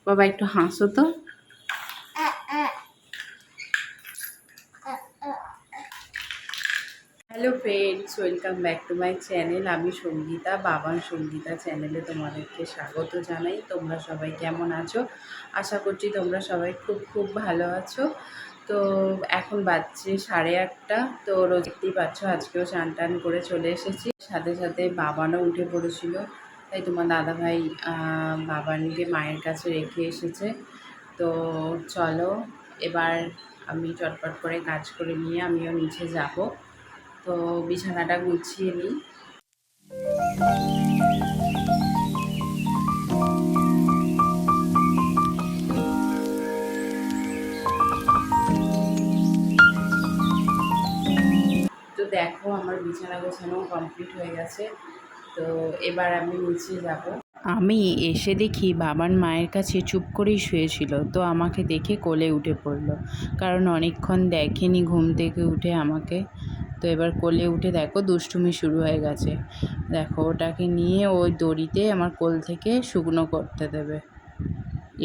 বাবা একটু হাসো তো। Hello friends, welcome back to my channel. আমি সঙ্গীতা, বাবান সঙ্গীতা চ্যানেলে তোমাদেরকে স্বাগত জানাই। তোমরা সবাই কেমন আছো? আশা করছি তোমরা সবাই খুব খুব ভালো আছো। তো এখন বাজছে 8:30। তো রোজ দেখতেই পাচ্ছ আজকেও চান টান করে চলে এসেছি। সাথে সাথে বাবানও উঠে পড়েছিল, তাই তোমার দাদাভাই বাবানকে মায়ের কাছে রেখে এসেছে। তো চলো এবার আমি চটপট করে কাজ করে নিয়ে আমিও নিচে যাব। তো বিছানাটা গুছিয়ে নিই। তো দেখো আমার বিছানা গোছানো কমপ্লিট হয়ে গেছে। তো এবার আমি নিচে যাব। আমি এসে দেখি বাবান মায়ের কাছে চুপ করেই শুয়েছিল। তো আমাকে দেখে কোলে উঠে পড়লো, কারণ অনেকক্ষণ দেখেনি ঘুম থেকে উঠে আমাকে। তো এবার কোলে উঠে দেখো দুষ্টুমি শুরু হয়ে গেছে। দেখো ওটাকে নিয়ে ওই দড়িতে আমার কোল থেকে শুকনো করতে দেবে।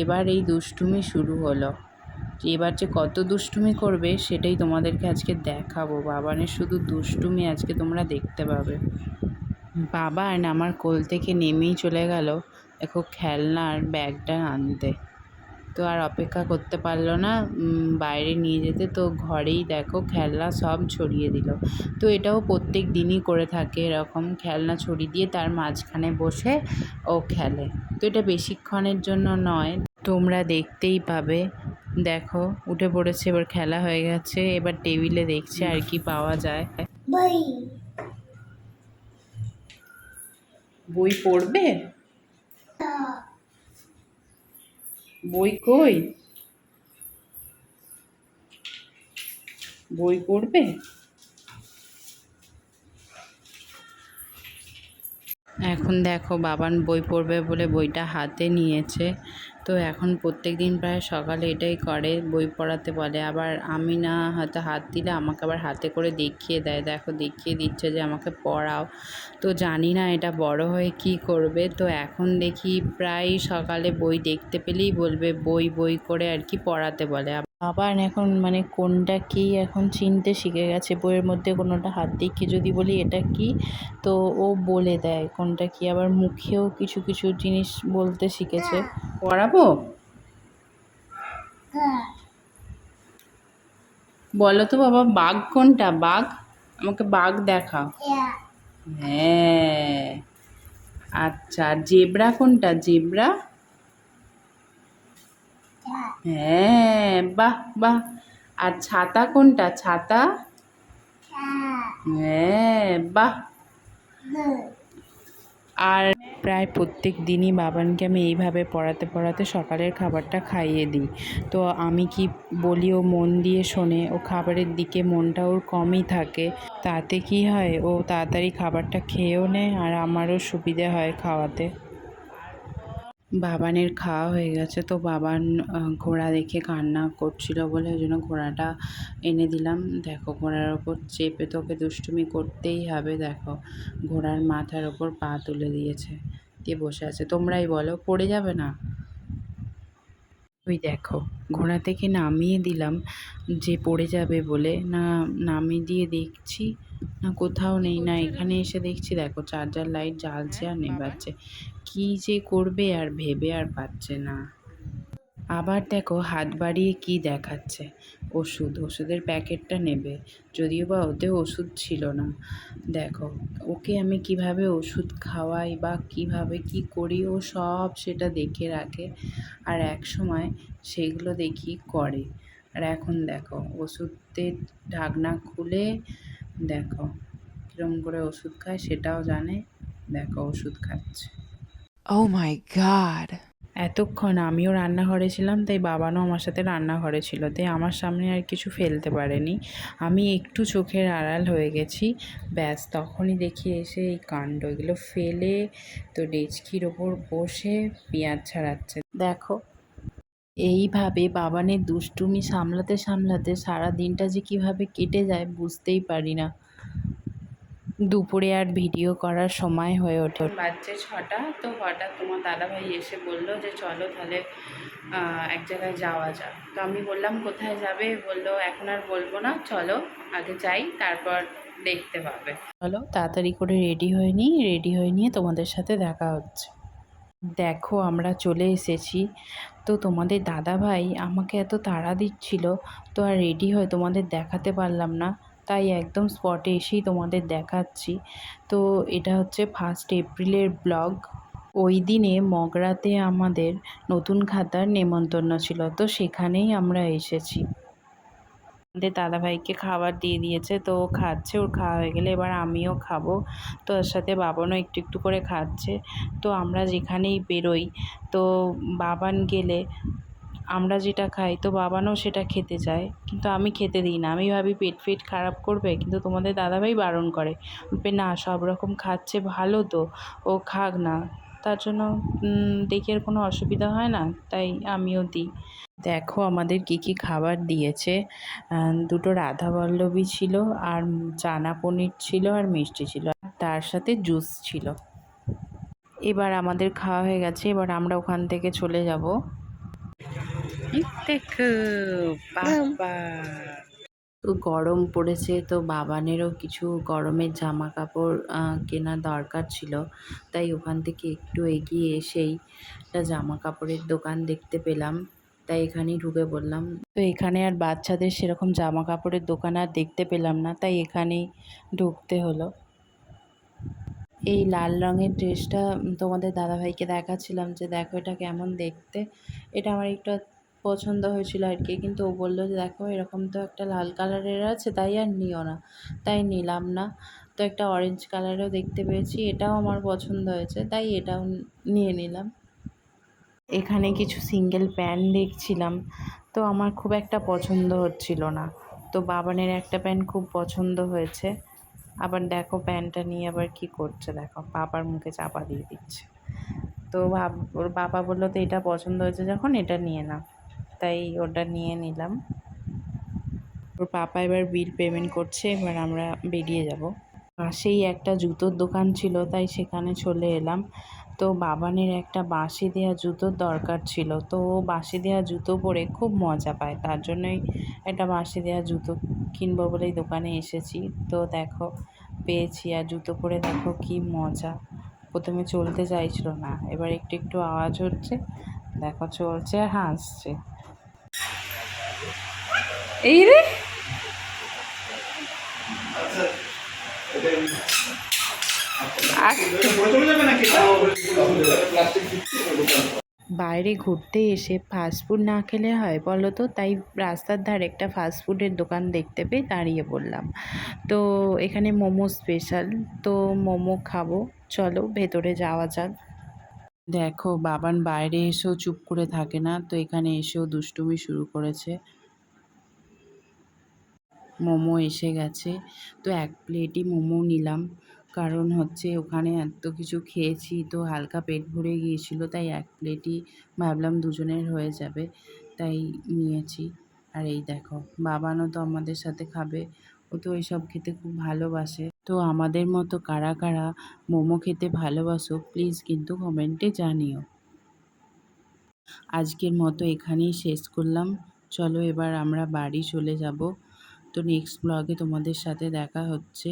এবার এই দুষ্টুমি শুরু হলো। এবার যে কত দুষ্টুমি করবে সেটাই তোমাদেরকে আজকে দেখাবো। বাবানের শুধু দুষ্টুমি আজকে তোমরা দেখতে পাবে। বাবান আমার কোল থেকে নেমেই চলে গেল দেখো খেলনার ব্যাগটা আনতে। তো আর অপেক্ষা করতে পারলো না বাইরে নিয়ে যেতে। তো ঘরেই দেখো খেলনা সব ছড়িয়ে দিল। তো এটাও প্রত্যেক দিনই করে থাকে, এরকম খেলনা ছড়িয়ে দিয়ে তার মাঝখানে বসে ও খেলে। তো এটা বেশিক্ষণের জন্য নয়, তোমরা দেখতেই পাবে। দেখো উঠে পড়েছে, এবার খেলা হয়ে গেছে। এবার টেবিলে দেখছে আর কি পাওয়া যায়। বই পড়বে? বই কই? বই পড়বে? এখন দেখো বাবান বই পড়বে বলে বইটা হাতে নিয়েছে। তো এখন প্রত্যেক দিন প্রায় সকালে এটাই করে, বই পড়াতে বলে। আবার আমি না হয়তো হাত দিলে আমাকে আবার হাতে করে দেখিয়ে দেয়। দেখো দেখিয়ে দিচ্ছে যে আমাকে পড়াও। তো জানি না এটা বড় হয়ে কি করবে। তো এখন দেখি প্রায় সকালে বই দেখতে পেলেই বলবে বই বই করে আর কি পড়াতে বলে। আবার এখন মানে কোনটা কি এখন চিনতে শিখে গেছে। বইয়ের মধ্যে কোনোটা হাত দেখিয়ে যদি বলি এটা কি, তো ও বলে দেয় কোনটা কি। আবার মুখেও কিছু কিছু জিনিস বলতে শিখেছে। পড়াবো? বলো তো বাবা, বাঘ কোনটা? বাঘ, আমাকে বাঘ দেখাও। হ্যাঁ, আচ্ছা। জেব্রা কোনটা? জেব্রা? হ্যাঁ, বাহ বাহ। আর ছাতা কোনটা? ছাতা? হ্যাঁ, বাহ। আর প্রায় প্রত্যেক দিনই বাবানকে আমি এইভাবে পড়াতে পড়াতে সকালের খাবারটা খাইয়ে দিই। তো আমি কি বলি ও মন দিয়ে শোনে। ও খাবারের দিকে মনটা ওর কমই থাকে। তাতে কি হয়, ও তাড়াতাড়ি খাবারটা খেয়েও নেয় আর আমারও সুবিধে হয় খাওয়াতে। বাবানের খাওয়া হয়ে গেছে। তো বাবান ঘোড়া দেখে কান্না করছিল বলে ওই জন্য ঘোড়াটা এনে দিলাম। দেখো ঘোড়ার ওপর চেপে তোকে দুষ্টুমি করতেই হবে। দেখো ঘোড়ার মাথার ওপর পা তুলে দিয়েছে, দিয়ে বসে আছে। তোমরাই বলো, পড়ে যাবে না? ওই দেখো ঘোড়া থেকে নামিয়ে দিলাম যে পড়ে যাবে বলে, না নামিয়ে দিয়ে দেখছি না কোথাও নেই। না এখানে এসে দেখছি দেখো চার্জার লাইট জ্বালছে আর নেভাচ্ছে। কী যে করবে আর ভেবে আর পাচ্ছে না। আবার দেখো হাত বাড়িয়ে কি দেখাচ্ছে, ওষুধের প্যাকেটটা নেবে। যদিও বা ওতে ওষুধ ছিল না। দেখো ওকে আমি কিভাবে ওষুধ খাওয়াই বা কিভাবে কি করি, ও সব সেটা দেখে রাখে। আর এক সময় সেগুলো দেখি করে। আর এখন দেখো ওষুধের ঢাকনা খুলে দেখো কীরকম করে ওষুধ খায় সেটাও জানে। দেখো ওষুধ খাচ্ছে। Oh my God. এতক্ষণ আমিও রান্নাঘরে ছিলাম, তাই বাবানও আমার সাথে রান্নাঘরে ছিল, তাই আমার সামনে আর কিছু ফেলতে পারেনি। আমি একটু চোখের আড়াল হয়ে গেছি, ব্যাস তখনই দেখি এসে এই কাণ্ড। এগুলো ফেলে তো ডেচকির ওপর বসে পেঁয়াজ ছাড়াচ্ছে। দেখো এইভাবে বাবানের দুষ্টুমি সামলাতে সামলাতে সারা দিনটা যে কীভাবে কেটে যায় বুঝতেই পারি না। দুপুরে আর ভিডিও করার সময় হয়ে ওঠে। বাজছে 6টা, তো হঠাৎ তোমার দাদাভাই এসে বলল যে চলো তাহলে এক জায়গায় যাওয়া যাক। তো আমি বললাম কোথায় যাবে? বলল এখন আর বলবো না, চলো আগে যাই, তারপর দেখতে পাবে। চলো তাড়াতাড়ি করে রেডি হয়ে নিয়ে তোমাদের সাথে দেখা হচ্ছে। দেখো আমরা চলে এসেছি। তো তোমাদের দাদাভাই আমাকে এত তাড়া দিচ্ছিল, তো আর রেডি হয়ে তোমাদের দেখাতে পারলাম না, তাই একদম স্পটে এসেই তোমাদের দেখাচ্ছি। তো এটা হচ্ছে 1 এপ্রিলের ব্লগ। ওই দিনে মগরাতে আমাদের নতুন খাতার নেমন্তন্ন ছিল, তো সেখানেই আমরা এসেছি। আমাদের দাদাভাইকে খাবার দিয়ে দিয়েছে, তো ও খাচ্ছে, ওর খাওয়া হয়ে গেলে এবার আমিও খাবো। তো ওর সাথে বাবানও একটু একটু করে খাচ্ছে। তো আমরা যেখানেই বেরোই, তো বাবান গেলে আমরা যেটা খাই তো বাবানও সেটা খেতে চায়, কিন্তু আমি খেতে দিই না। আমি ভাবি পেট ফেট খারাপ করবে, কিন্তু তোমাদের দাদাভাই বারণ করে, বলবে না সব রকম খাচ্ছে ভালো, তো ও খাক না। তার জন্য দেখে আর কোনো অসুবিধা হয় না, তাই আমিও দিই। দেখো আমাদের কি কি খাবার দিয়েছে। দুটো রাধাবল্লভী ছিল, আর চানা পনির ছিল, আর মিষ্টি ছিল, আর তার সাথে জুস ছিল। এবার আমাদের খাওয়া হয়ে গেছে, এবার আমরা ওখান থেকে চলে যাব। দেখো বাবা, তো গরম পড়েছে, তো বাবানেরও কিছু গরমের জামা কাপড় কেনার দরকার ছিল, তাই ওখান থেকে একটু এগিয়ে এসেই একটা জামা কাপড়ের দোকান দেখতে পেলাম, তাই এখানেই ঢুকে পড়লাম। তো এখানে আর বাচ্চাদের সেরকম জামা কাপড়ের দোকান আর দেখতে পেলাম না, তাই এখানেই ঢুকতে হলো। এই লাল রঙের ড্রেসটা তোমাদের দাদাভাইকে দেখাচ্ছিলাম যে দেখো এটা কেমন দেখতে। এটা আমার একটু পছন্দ হয়েছিল আর কি, কিন্তু ও বললো যে দেখো এরকম তো একটা লাল কালারের আছে, তাই আর নিও না, তাই নিলাম না। তো একটা অরেঞ্জ কালারেও দেখতে পেয়েছি, এটাও আমার পছন্দ হয়েছে, তাই এটাও নিয়ে নিলাম। এখানে কিছু সিঙ্গেল প্যান্ট দেখছিলাম, তো আমার খুব একটা পছন্দ হচ্ছিল না। তো বাবানের একটা প্যান্ট খুব পছন্দ হয়েছে। আবার দেখো প্যান্টটা নিয়ে আবার কি করছে, দেখো বাবার মুখে চাপা দিয়ে দিচ্ছে। তো ওর বাবা বললো তো এটা পছন্দ হয়েছে যখন এটা নিয়ে নাও, তাই ওটা নিয়ে নিলাম। ওর পাপা এবার বিল পেমেন্ট করছে, এবার আমরা বেরিয়ে যাব। পাশেই একটা জুতোর দোকান ছিল, তাই সেখানে চলে এলাম। তো বাবানের একটা বাঁশি দেওয়া জুতোর দরকার ছিল, তো ও বাঁশি দেওয়া জুতো পরে খুব মজা পায়, তার জন্যই একটা বাঁশি দেওয়া জুতো কিনবো বলেই দোকানে এসেছি। তো দেখো পেয়েছি, আর জুতো পরে দেখো কি মজা। প্রথমে চলতে চাইছিল না, এবার একটু একটু আওয়াজ হচ্ছে, দেখো চলছে আর হাসছে। এই রে বাইরে ঘুরতে এসে ফাস্টফুড না খেলে হয় বলো তো, তাই রাস্তার ধারে একটা ফাস্টফুডের দোকান দেখতে পেয়ে দাঁড়িয়ে পড়লাম। তো এখানে মোমো স্পেশাল, তো মোমো খাবো, চলো ভেতরে যাওয়া যাক। দেখো বাবান বাইরে এসেও চুপ করে থাকে না, তো এখানে এসেও দুষ্টুমি শুরু করেছে। মোমো এসে গেছে, তো 1 প্লেটই মোমো নিলাম, কারণ হচ্ছে ওখানে এত কিছু খেয়েছি, তো হালকা পেট ভরে গিয়েছিল, তাই 1 প্লেটই ভাবলাম দুজনের হয়ে যাবে, তাই নিয়েছি। আর এই দেখো বাবানও তো আমাদের সাথে খাবে, ও তো এইসব খেতে খুব ভালোবাসে। তো আমাদের মতো কারা কারা মোমো খেতে ভালোবাসো প্লিজ কিন্তু কমেন্টে জানিও। আজকের মতো এখানেই শেষ করলাম, চলো এবার আমরা বাড়ি চলে যাব। তো নেক্সট ব্লগে তোমাদের সাথে দেখা হচ্ছে।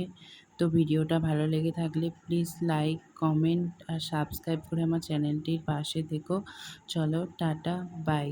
তো ভিডিওটা ভালো লেগে থাকলে প্লিজ লাইক, কমেন্ট আর সাবস্ক্রাইব করে আমার চ্যানেলটির পাশে থেকো। চলো টাটা, বাই।